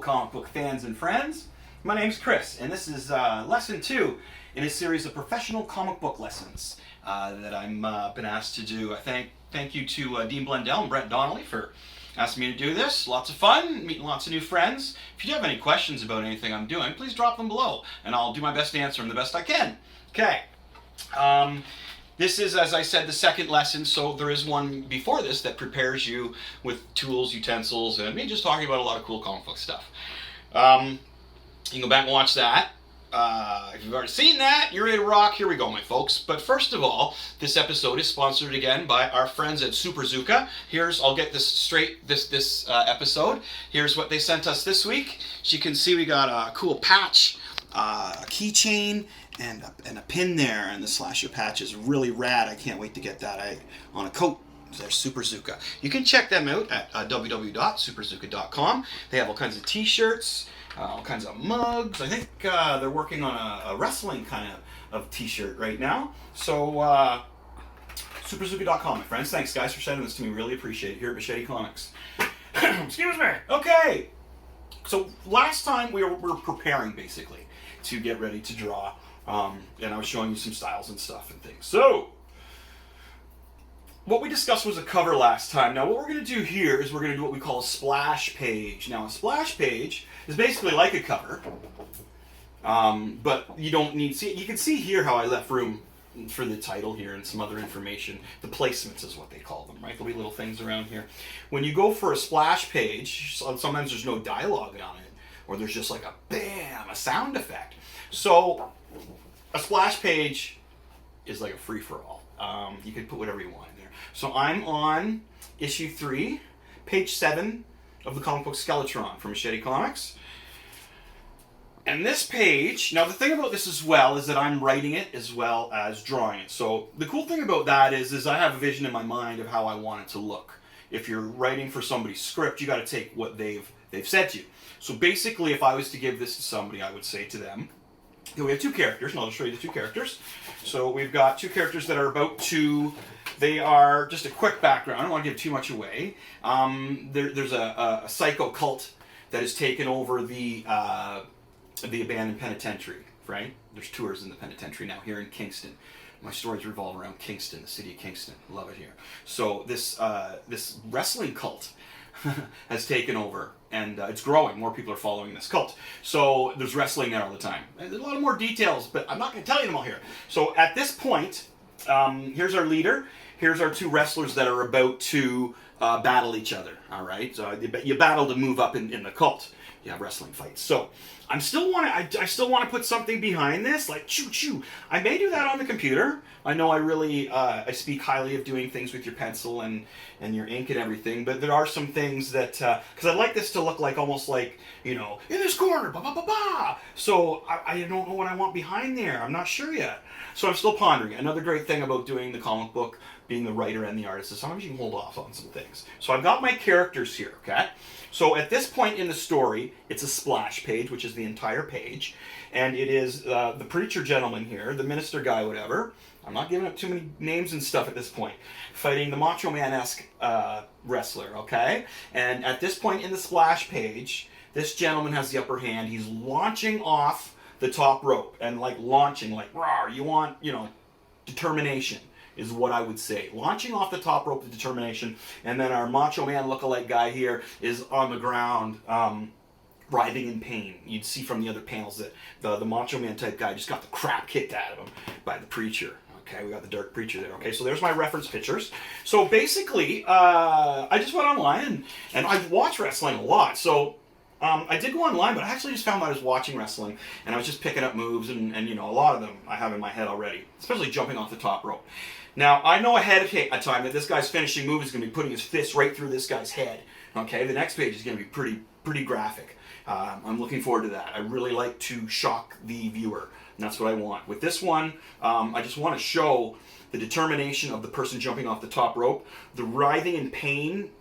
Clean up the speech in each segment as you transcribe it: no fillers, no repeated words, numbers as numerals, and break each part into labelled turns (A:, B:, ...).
A: comic book fans and friends. My name's Chris, and this is lesson 2 in a series of professional comic book lessons that I'm been asked to do. I thank you to Dean Blundell and Brent Donnelly for asking me to do this. Lots of fun, meeting lots of new friends. If you do have any questions about anything I'm doing, please drop them below, and I'll do my best to answer them the best I can. Okay. This is, as I said, the second lesson, so there is one before this that prepares you with tools, utensils, and me just talking about a lot of cool comic book stuff. You can go back and watch that. If you've already seen that, you're ready to rock. Here we go, my folks. But first of all, this episode is sponsored again by our friends at Super Zuka. I'll get this straight, this episode. Here's what they sent us this week. As you can see, we got a cool patch, a keychain, and a pin there, and the slasher patch is really rad. I can't wait to get that on a coat. There's Super Zuka. You can check them out at www.superzuka.com. They have all kinds of t-shirts, all kinds of mugs. I think they're working on a wrestling kind of t-shirt right now. So superzuka.com, my friends. Thanks, guys, for sending this to me. Really appreciate it here at Machete Comics. Excuse me. Okay. So last time we were preparing, basically, to get ready to draw. And I was showing you some styles and stuff and things. So, what we discussed was a cover last time. Now, what we're going to do here is we're going to do what we call a splash page. Now, a splash page is basically like a cover, but you don't need... See, you can see here how I left room for the title here and some other information. The placements is what they call them, right? There'll be little things around here. When you go for a splash page, sometimes there's no dialogue on it, or there's just like a bam, a sound effect. So, a splash page is like a free-for-all. You can put whatever you want in there. So I'm on issue 3, page 7 of the comic book Skeletron from Machete Comics. And this page, now the thing about this as well is that I'm writing it as well as drawing it. So the cool thing about that is I have a vision in my mind of how I want it to look. If you're writing for somebody's script, you got to take what they've said to you. So basically, if I was to give this to somebody, I would say to them, okay, we have 2 characters, and I'll just show you the 2 characters. So we've got 2 characters that are about to... They are just a quick background. I don't want to give too much away. There's a psycho cult that has taken over the abandoned penitentiary, right? There's tours in the penitentiary now here in Kingston. My stories revolve around Kingston, the city of Kingston. Love it here. So this wrestling cult has taken over, and it's growing. More people are following this cult. So there's wrestling there all the time. And there's a lot of more details, but I'm not going to tell you them all here. So at this point, here's our leader. Here's our 2 wrestlers that are about to battle each other. All right, so you battle to move up in the cult. You have wrestling fights. So I still want to put something behind this, like choo-choo. I may do that on the computer. I know I speak highly of doing things with your pencil and your ink and everything, but there are some things that, because I'd like this to look like almost like, in this corner, ba-ba-ba-ba. So I don't know what I want behind there. I'm not sure yet. So I'm still pondering it. Another great thing about doing the comic book, being the writer and the artist, is sometimes you can hold off on some things. So I've got my characters here, okay? So at this point in the story, it's a splash page, which is the entire page, and it is the preacher gentleman here, the minister guy, whatever. I'm not giving up too many names and stuff at this point. Fighting the Macho Man-esque wrestler, okay? And at this point in the splash page, this gentleman has the upper hand. He's launching off the top rope, and launching, rawr, you want, determination is what I would say. Launching off the top rope with determination, and then our Macho Man lookalike guy here is on the ground, writhing in pain. You'd see from the other panels that the Macho Man type guy just got the crap kicked out of him by the preacher. Okay, we got the dark preacher there. Okay, so there's my reference pictures. So basically, I just went online, and I've watched wrestling a lot, so I did go online, but I actually just found that I was watching wrestling, and I was just picking up moves, and a lot of them I have in my head already, especially jumping off the top rope. Now, I know ahead of time that this guy's finishing move is going to be putting his fist right through this guy's head. Okay, the next page is going to be pretty graphic. I'm looking forward to that. I really like to shock the viewer, and that's what I want. With this one, I just want to show the determination of the person jumping off the top rope, the writhing in pain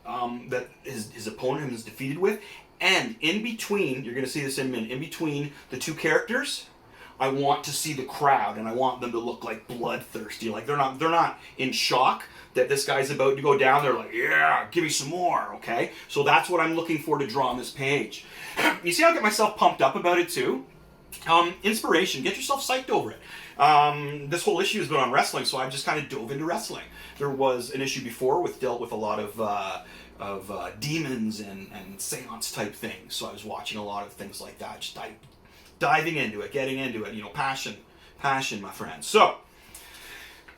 A: that his opponent is defeated with, and in between, you're going to see this in a minute, in between the 2 characters, I want to see the crowd, and I want them to look like bloodthirsty. Like they're not in shock that this guy's about to go down. They're like, yeah, give me some more, okay? So that's what I'm looking for to draw on this page. You see how I get myself pumped up about it too? Inspiration. Get yourself psyched over it. This whole issue has been on wrestling, so I've just kind of dove into wrestling. There was an issue before dealt with a lot of demons and seance type things. So I was watching a lot of things like that, just diving into it, getting into it. You know, passion, my friends. So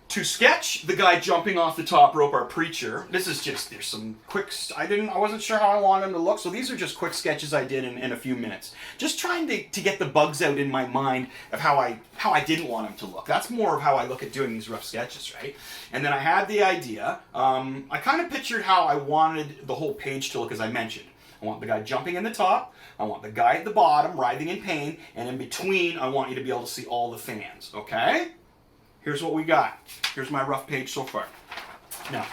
A: to sketch the guy jumping off the top rope, our preacher. This is just, there's some quick. I wasn't sure how I wanted him to look, so these are just quick sketches I did in a few minutes. Just trying to get the bugs out in my mind of how I didn't want him to look. That's more of how I look at doing these rough sketches, right? And then I had the idea. I kind of pictured how I wanted the whole page to look, as I mentioned. I want the guy jumping in the top. I want the guy at the bottom writhing in pain, and in between, I want you to be able to see all the fans. Okay? Here's what we got. Here's my rough page so far. Now,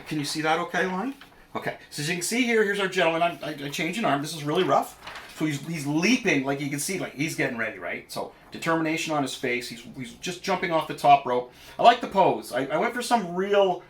A: can you see that okay, Lonnie? Okay, so as you can see here, here's our gentleman. I changed an arm. This is really rough. So he's leaping, like you can see, like he's getting ready, right? So determination on his face. He's just jumping off the top rope. I like the pose. I went for some real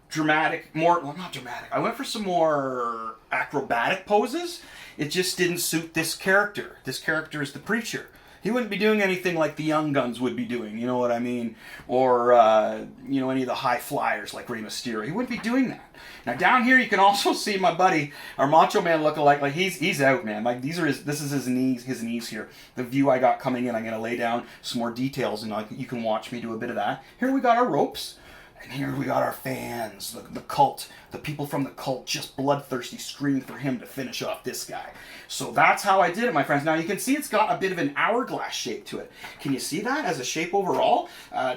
A: dramatic, not dramatic. I went for some more acrobatic poses. It just didn't suit this character. This character is the preacher. He wouldn't be doing anything like the Young Guns would be doing, you know what I mean? Or, any of the high flyers like Rey Mysterio. He wouldn't be doing that. Now down here you can also see my buddy, our Macho Man lookalike. Like he's out, man. Like this is his knees here. The view I got coming in, I'm gonna lay down some more details, and you can watch me do a bit of that. Here we got our ropes. And here we got our fans, the cult, the people from the cult just bloodthirsty screaming for him to finish off this guy. So that's how I did it, my friends. Now you can see it's got a bit of an hourglass shape to it. Can you see that as a shape overall?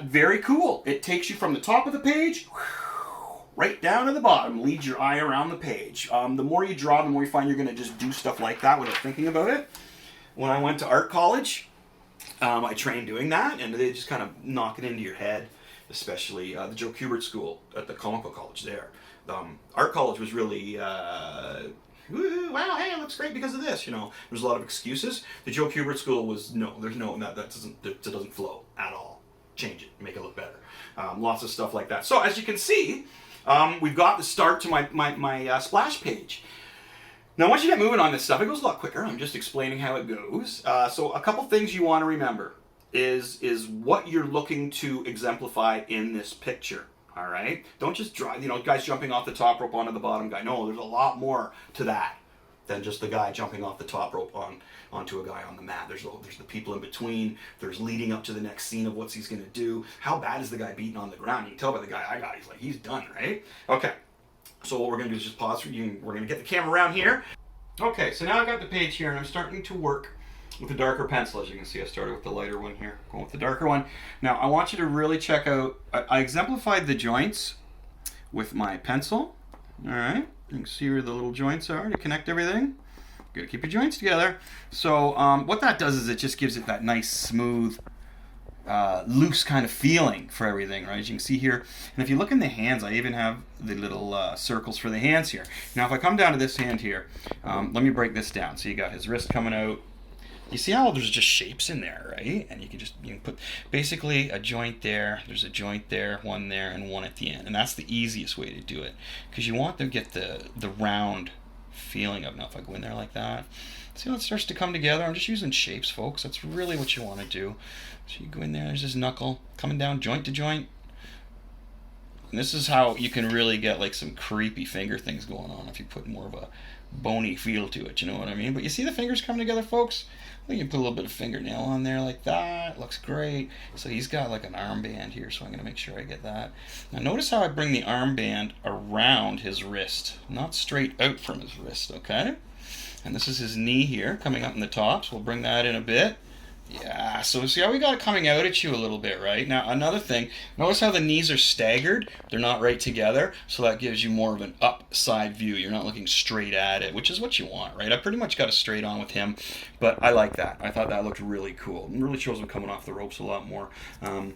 A: Very cool. It takes you from the top of the page right down to the bottom, leads your eye around the page. The more you draw, the more you find you're going to just do stuff like that without thinking about it. When I went to art college, I trained doing that, and they just kind of knock it into your head. Especially the Joe Kubert School at the Comic Book College there. Art college was really, wow, hey, it looks great because of this, There's a lot of excuses. The Joe Kubert School was, that doesn't flow at all. Change it, make it look better. Lots of stuff like that. So as you can see, we've got the start to my splash page. Now once you get moving on this stuff, it goes a lot quicker. I'm just explaining how it goes. So a couple things you want to remember is what you're looking to exemplify in this picture. All right, don't just draw, guys jumping off the top rope onto the bottom guy. No, there's a lot more to that than just the guy jumping off the top rope onto a guy on the mat. There's the people in between. There's leading up to the next scene of what he's going to do. How bad is the guy beating on the ground? You can tell by the guy I got. He's done, right? Okay, so what we're going to do is just pause. We're going to get the camera around here. Okay, so now I've got the page here, and I'm starting to work with a darker pencil. As you can see, I started with the lighter one here, going with the darker one. Now, I want you to really check out, I exemplified the joints with my pencil. All right, you can see where the little joints are to connect everything. Gotta keep your joints together. So what that does is it just gives it that nice, smooth, loose kind of feeling for everything, right? As you can see here. And if you look in the hands, I even have the little circles for the hands here. Now, if I come down to this hand here, let me break this down. So you got his wrist coming out. You see how there's just shapes in there, right? And you can put basically a joint there, there's a joint there, one there, and one at the end. And that's the easiest way to do it, because you want to get the round feeling of. Now if I go in there like that, see how it starts to come together? I'm just using shapes, folks. That's really what you want to do. So you go in there, there's his knuckle coming down joint to joint. And this is how you can really get like some creepy finger things going on if you put more of a bony feel to it, you know what I mean? But you see the fingers coming together, folks? You can put a little bit of fingernail on there like that. Looks great. So he's got like an armband here, so I'm going to make sure I get that. Now notice how I bring the armband around his wrist, not straight out from his wrist, okay? And this is his knee here, coming up in the top, so we'll bring that in a bit. Yeah, so see how we got it coming out at you a little bit, right? Now, another thing, notice how the knees are staggered. They're not right together, so that gives you more of an upside view. You're not looking straight at it, which is what you want, right? I pretty much got it straight on with him, but I like that. I thought that looked really cool. It really shows him coming off the ropes a lot more. And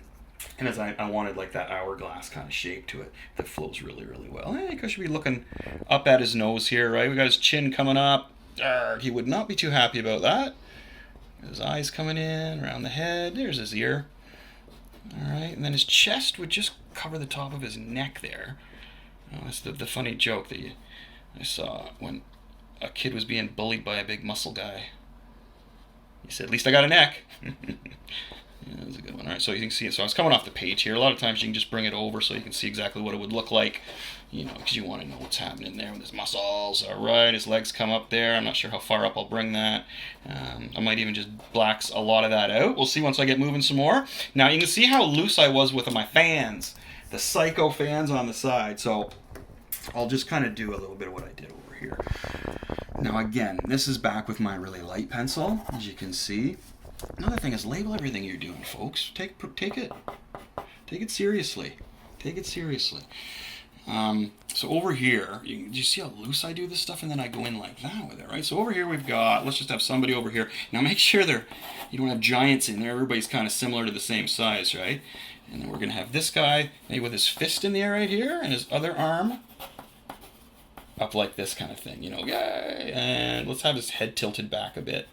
A: as I wanted like that hourglass kind of shape to it that flows really, really well. Hey, I should be looking up at his nose here, right? We got his chin coming up. He would not be too happy about that. His eyes coming in, around the head. There's his ear. Alright, and then his chest would just cover the top of his neck there. That's the funny joke that I saw when a kid was being bullied by a big muscle guy. He said, at least I got a neck. Yeah, that was a good one. Alright, so you can see it. So I was coming off the page here. A lot of times you can just bring it over so you can see exactly what it would look like, you know, because you want to know what's happening there with his muscles. Alright, his legs come up there. I'm not sure how far up I'll bring that. I might even just blacks a lot of that out. We'll see once I get moving some more. Now you can see how loose I was with my fans. The Psycho fans on the side. So I'll just kind of do a little bit of what I did over here. Now again, this is back with my really light pencil, as you can see. Another thing is label everything you're doing, folks. Take it seriously. Take it seriously. So over here, do you see how loose I do this stuff, and then I go in like that with it, right? So over here we've got, let's just have somebody over here. Now make sure you don't have giants in there. Everybody's kind of similar to the same size, right? And then we're gonna have this guy maybe with his fist in the air right here, and his other arm up like this kind of thing, you know, yay! And let's have his head tilted back a bit.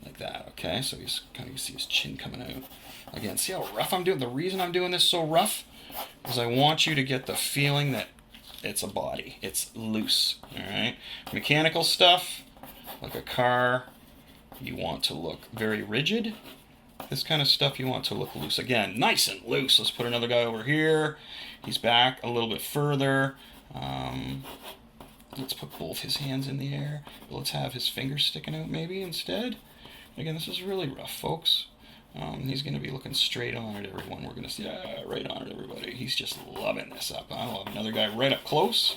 A: Like that, okay? So he's kind of, you see his chin coming out. Again, see how rough I'm doing? The reason I'm doing this so rough is I want you to get the feeling that it's a body. It's loose, all right? Mechanical stuff, like a car, you want to look very rigid. This kind of stuff you want to look loose. Again, nice and loose. Let's put another guy over here. He's back a little bit further. Let's put both his hands in the air. Let's have his fingers sticking out maybe instead. Again, this is really rough, folks. He's going to be looking straight on at everyone. We're going to see, right on at everybody. He's just loving this up. I'll have another guy right up close.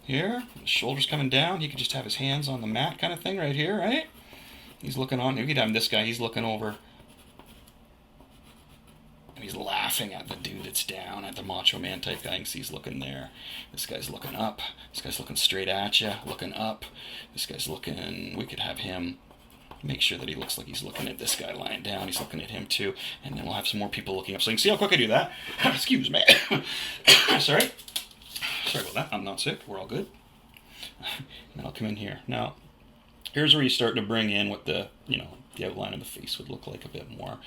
A: Here, the shoulders coming down. He could just have his hands on the mat kind of thing right here, right? He's looking on. You could have this guy. He's looking over. And he's laughing at the dude that's down, at the Macho Man type guy. You can see he's looking there. This guy's looking up. This guy's looking straight at you, looking up. This guy's looking, we could have him make sure that he looks like he's looking at this guy lying down. He's looking at him too. And then we'll have some more people looking up. So you can see how quick I do that. Excuse me. Sorry about that. I'm not sick. We're all good. And then I'll come in here. Now, here's where you start to bring in what the outline of the face would look like a bit more.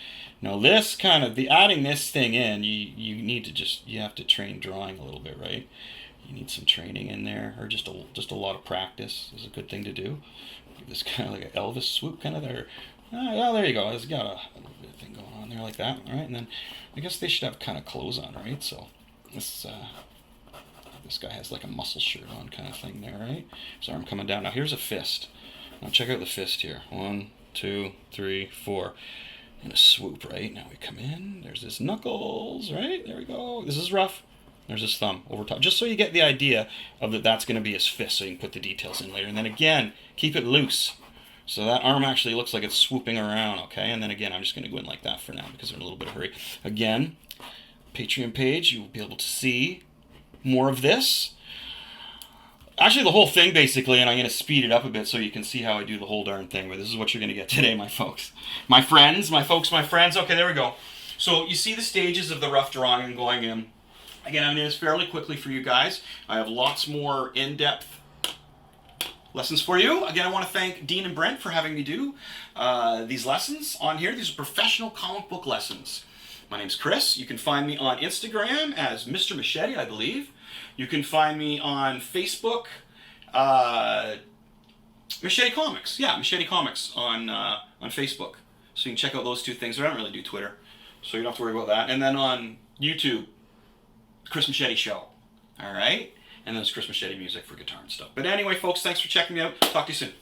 A: Now this kind of, adding this thing in, you need to you have to train drawing a little bit, right? You need some training in there, or just a lot of practice is a good thing to do. Give this kind of like an Elvis swoop kind of there. Oh, there you go. It's got a little bit of thing going on there like that, all right? And then I guess they should have kind of clothes on, right? So this guy has like a muscle shirt on kind of thing there, right? His arm coming down. Now here's a fist. Now check out the fist here. 1, 2, 3, 4. And a swoop, right? Now we come in. There's his knuckles, right? There we go. This is rough. There's his thumb over top. Just so you get the idea of that's going to be his fist, so you can put the details in later. And then again, keep it loose. So that arm actually looks like it's swooping around, okay? And then again, I'm just going to go in like that for now because we're in a little bit of a hurry. Again, Patreon page, you will be able to see more of this. Actually, the whole thing, basically, and I'm going to speed it up a bit so you can see how I do the whole darn thing. But this is what you're going to get today, my folks. My friends, my folks, my friends. Okay, there we go. So you see the stages of the rough drawing and going in. Again, I'm doing this fairly quickly for you guys. I have lots more in-depth lessons for you. Again, I want to thank Dean and Brent for having me do these lessons on here. These are professional comic book lessons. My name's Chris. You can find me on Instagram as Mr. Machete, I believe. You can find me on Facebook, Machete Comics. Yeah, Machete Comics on Facebook. So you can check out those two things. I don't really do Twitter, so you don't have to worry about that. And then on YouTube, Chris Machete Show. All right? And then there's Chris Machete music for guitar and stuff. But anyway, folks, thanks for checking me out. Talk to you soon.